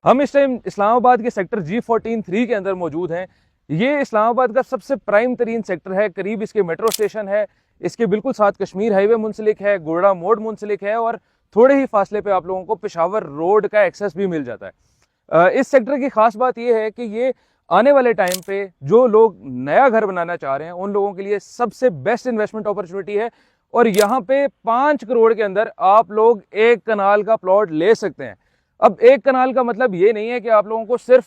हम इस टाइम इस्लामाबाद के सेक्टर G14-3 के अंदर मौजूद हैं। ये इस्लामाबाद का सबसे प्राइम तरीन सेक्टर है। करीब इसके मेट्रो स्टेशन है, इसके बिल्कुल साथ कश्मीर हाईवे मुंसलिक है, गुर्ड़ा मोड़ मुंसलिक है और थोड़े ही फासले पे आप लोगों को पेशावर रोड का एक्सेस भी मिल जाता है। इस सेक्टर की खास बात यह है कि ये आने वाले टाइम पे जो लोग नया घर बनाना चाह रहे हैं उन लोगों के लिए सबसे बेस्ट इन्वेस्टमेंट अपॉर्चुनिटी है। और यहाँ पे 5 करोड़ के अंदर आप लोग 1 कनाल का प्लॉट ले सकते हैं। अब 1 कनाल का मतलब ये नहीं है कि आप लोगों को सिर्फ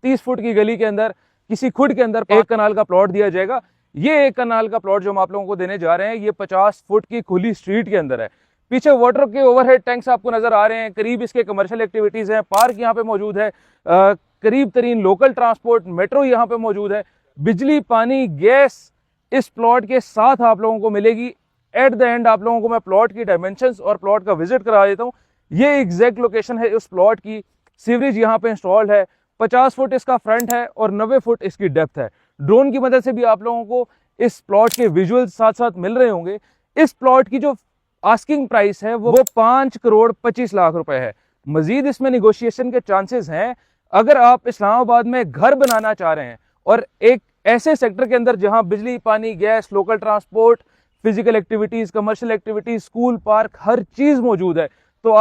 30 फुट की गली के अंदर किसी खुड के अंदर 1 कनाल का प्लॉट दिया जाएगा। ये 1 कनाल का प्लॉट जो हम आप लोगों को देने जा रहे हैं ये 50 फुट की खुली स्ट्रीट के अंदर है। पीछे वाटर के ओवरहेड टैंक्स आपको नजर आ रहे हैं। करीब इसके कमर्शियल एक्टिविटीज हैं, पार्क यहाँ पे मौजूद है, करीब तरीन लोकल ट्रांसपोर्ट मेट्रो यहाँ पे मौजूद है। बिजली, पानी, गैस इस प्लॉट के साथ आप लोगों को मिलेगी। एट द एंड आप लोगों को मैं प्लॉट की डायमेंशंस और प्लॉट का विजिट करा देता हूँ। ये एग्जैक्ट लोकेशन है उस प्लॉट की। सीवरेज यहाँ पे इंस्टॉल्ड है। 50 फुट इसका फ्रंट है और 90 फुट इसकी डेप्थ है। ड्रोन की मदद से भी आप लोगों को इस प्लॉट के विजुअल्स साथ साथ मिल रहे होंगे। इस प्लॉट की जो आस्किंग प्राइस है वो 5 करोड़ 25 लाख रुपए है। मजीद इसमें निगोशिएशन के चांसेस हैं। अगर आप इस्लामाबाद में घर बनाना चाह रहे हैं और एक ऐसे सेक्टर के अंदर जहां बिजली, पानी, गैस, local transport, physical activities, commercial activities, school, park, हर चीज मौजूद है, तो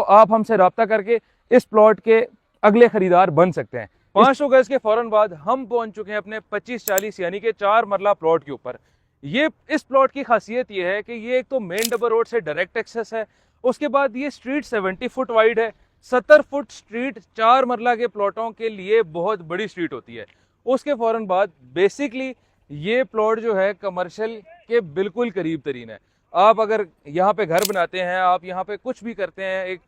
आप हमसे रब्ता करके इस प्लॉट के अगले खरीदार बन सकते हैं। 500 गज के फौरन बाद हम पहुंच चुके हैं अपने 25-40 यानी कि 4 मरला प्लॉट के ऊपर। ये इस प्लॉट की खासियत ये है कि ये एक तो मेन डबल रोड से डायरेक्ट एक्सेस है। उसके बाद ये स्ट्रीट 70 फुट वाइड है। 70 फुट स्ट्रीट 4 मरला के प्लॉटों के लिए बहुत बड़ी स्ट्रीट होती है। उसके फौरन बाद बेसिकली ये प्लॉट जो है कमर्शियल के बिल्कुल करीब तरीन है। आप अगर यहाँ पे घर बनाते हैं, आप यहाँ पे कुछ भी करते हैं, एक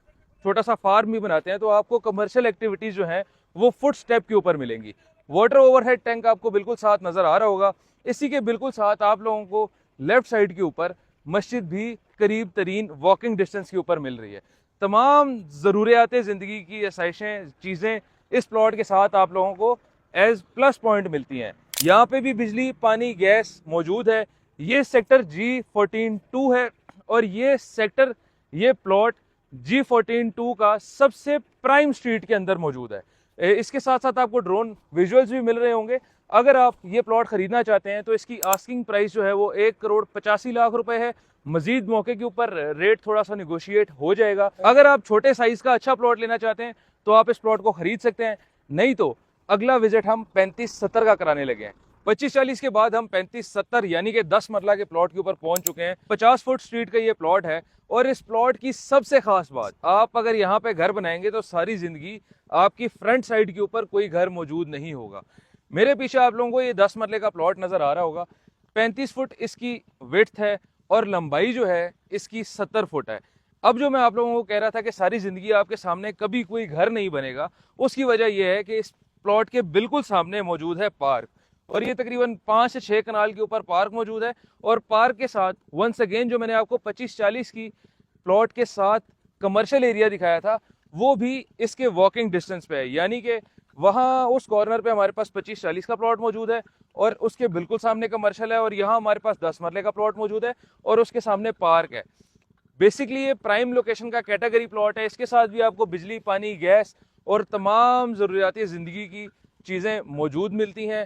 छोटा सा फार्म भी बनाते हैं, तो आपको कमर्शियल एक्टिविटीज जो हैं वो फुट स्टेप के ऊपर मिलेंगी। वाटर ओवरहेड टैंक आपको बिल्कुल साथ नजर आ रहा होगा। इसी के बिल्कुल साथ आप लोगों को लेफ्ट साइड के ऊपर मस्जिद भी करीब तरीन वॉकिंग डिस्टेंस के ऊपर मिल रही है। तमाम ज़रूरियात ज़िंदगी की आसाइशें, चीज़ें इस प्लॉट के साथ आप लोगों को एज प्लस पॉइंट मिलती हैं। यहाँ पे भी बिजली, पानी, गैस मौजूद है। ये सेक्टर G14-2 है और ये प्लॉट G14-2 का सबसे प्राइम स्ट्रीट के अंदर मौजूद है। इसके साथ साथ आपको ड्रोन विजुअल्स भी मिल रहे होंगे। अगर आप ये प्लॉट खरीदना चाहते हैं तो इसकी आस्किंग प्राइस जो है वो 1 करोड़ 85 लाख रुपए है। मजीद मौके के ऊपर रेट थोड़ा सा निगोशिएट हो जाएगा। अगर आप छोटे साइज का अच्छा प्लॉट लेना चाहते हैं तो आप इस प्लॉट को खरीद सकते हैं। नहीं तो अगला विजिट हम 35-70 का कराने लगे हैं। 25-40 के बाद हम 35-70 यानी कि 10 मरला के प्लॉट के ऊपर पहुंच चुके हैं। 50 फुट स्ट्रीट का ये प्लॉट है और इस प्लॉट की सबसे खास बात, आप अगर यहाँ पे घर बनाएंगे तो सारी जिंदगी आपकी फ्रंट साइड के ऊपर कोई घर मौजूद नहीं होगा। मेरे पीछे आप लोगों को ये 10 मरले का प्लॉट नजर आ रहा होगा। 35 फुट इसकी विड्थ है और लंबाई जो है इसकी 70 फुट है। अब जो मैं आप लोगों को कह रहा था कि सारी जिंदगी आपके सामने कभी कोई घर नहीं बनेगा, उसकी वजह यह है कि इस प्लॉट के बिल्कुल सामने मौजूद है पार्क और ये तकरीबन 5 से 6 कनाल के ऊपर पार्क मौजूद है। और पार्क के साथ वंस अगेन जो मैंने आपको 25-40 की प्लॉट के साथ कमर्शियल एरिया दिखाया था वो भी इसके वॉकिंग डिस्टेंस पे है। यानी कि वहाँ उस कॉर्नर पे हमारे पास 25-40 का प्लॉट मौजूद है और उसके बिल्कुल सामने कमर्शियल है और यहाँ हमारे पास 10 मरले का प्लॉट मौजूद है और उसके सामने पार्क है। बेसिकली ये प्राइम लोकेशन का कैटेगरी प्लॉट है। इसके साथ भी आपको बिजली, पानी, गैस और तमाम ज़रूरियाती ज़िंदगी की चीज़ें मौजूद मिलती हैं।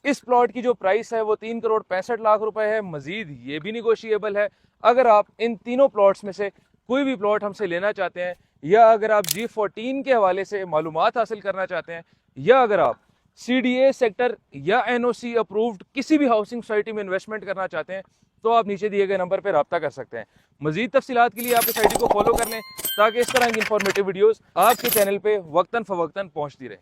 इस प्लॉट की जो प्राइस है वो 3 करोड़ 65 लाख रुपए है। मजीद ये भी निगोशिएबल है। अगर आप इन तीनों प्लॉट्स में से कोई भी प्लॉट हमसे लेना चाहते हैं या अगर आप G14 के हवाले से मालूमात हासिल करना चाहते हैं या अगर आप CDA सेक्टर या NOC अप्रूव्ड किसी भी हाउसिंग सोसाइटी में इन्वेस्टमेंट करना चाहते हैं तो आप नीचे दिए गए नंबर पर रब्ता कर सकते हैं। मजीद तफसीलात के लिए आप इस आईडी को फॉलो कर लें ताकि इस तरह की इंफॉर्मेटिव वीडियोस आपके चैनल पे वक्तन फवक्तन पहुंचती रहे।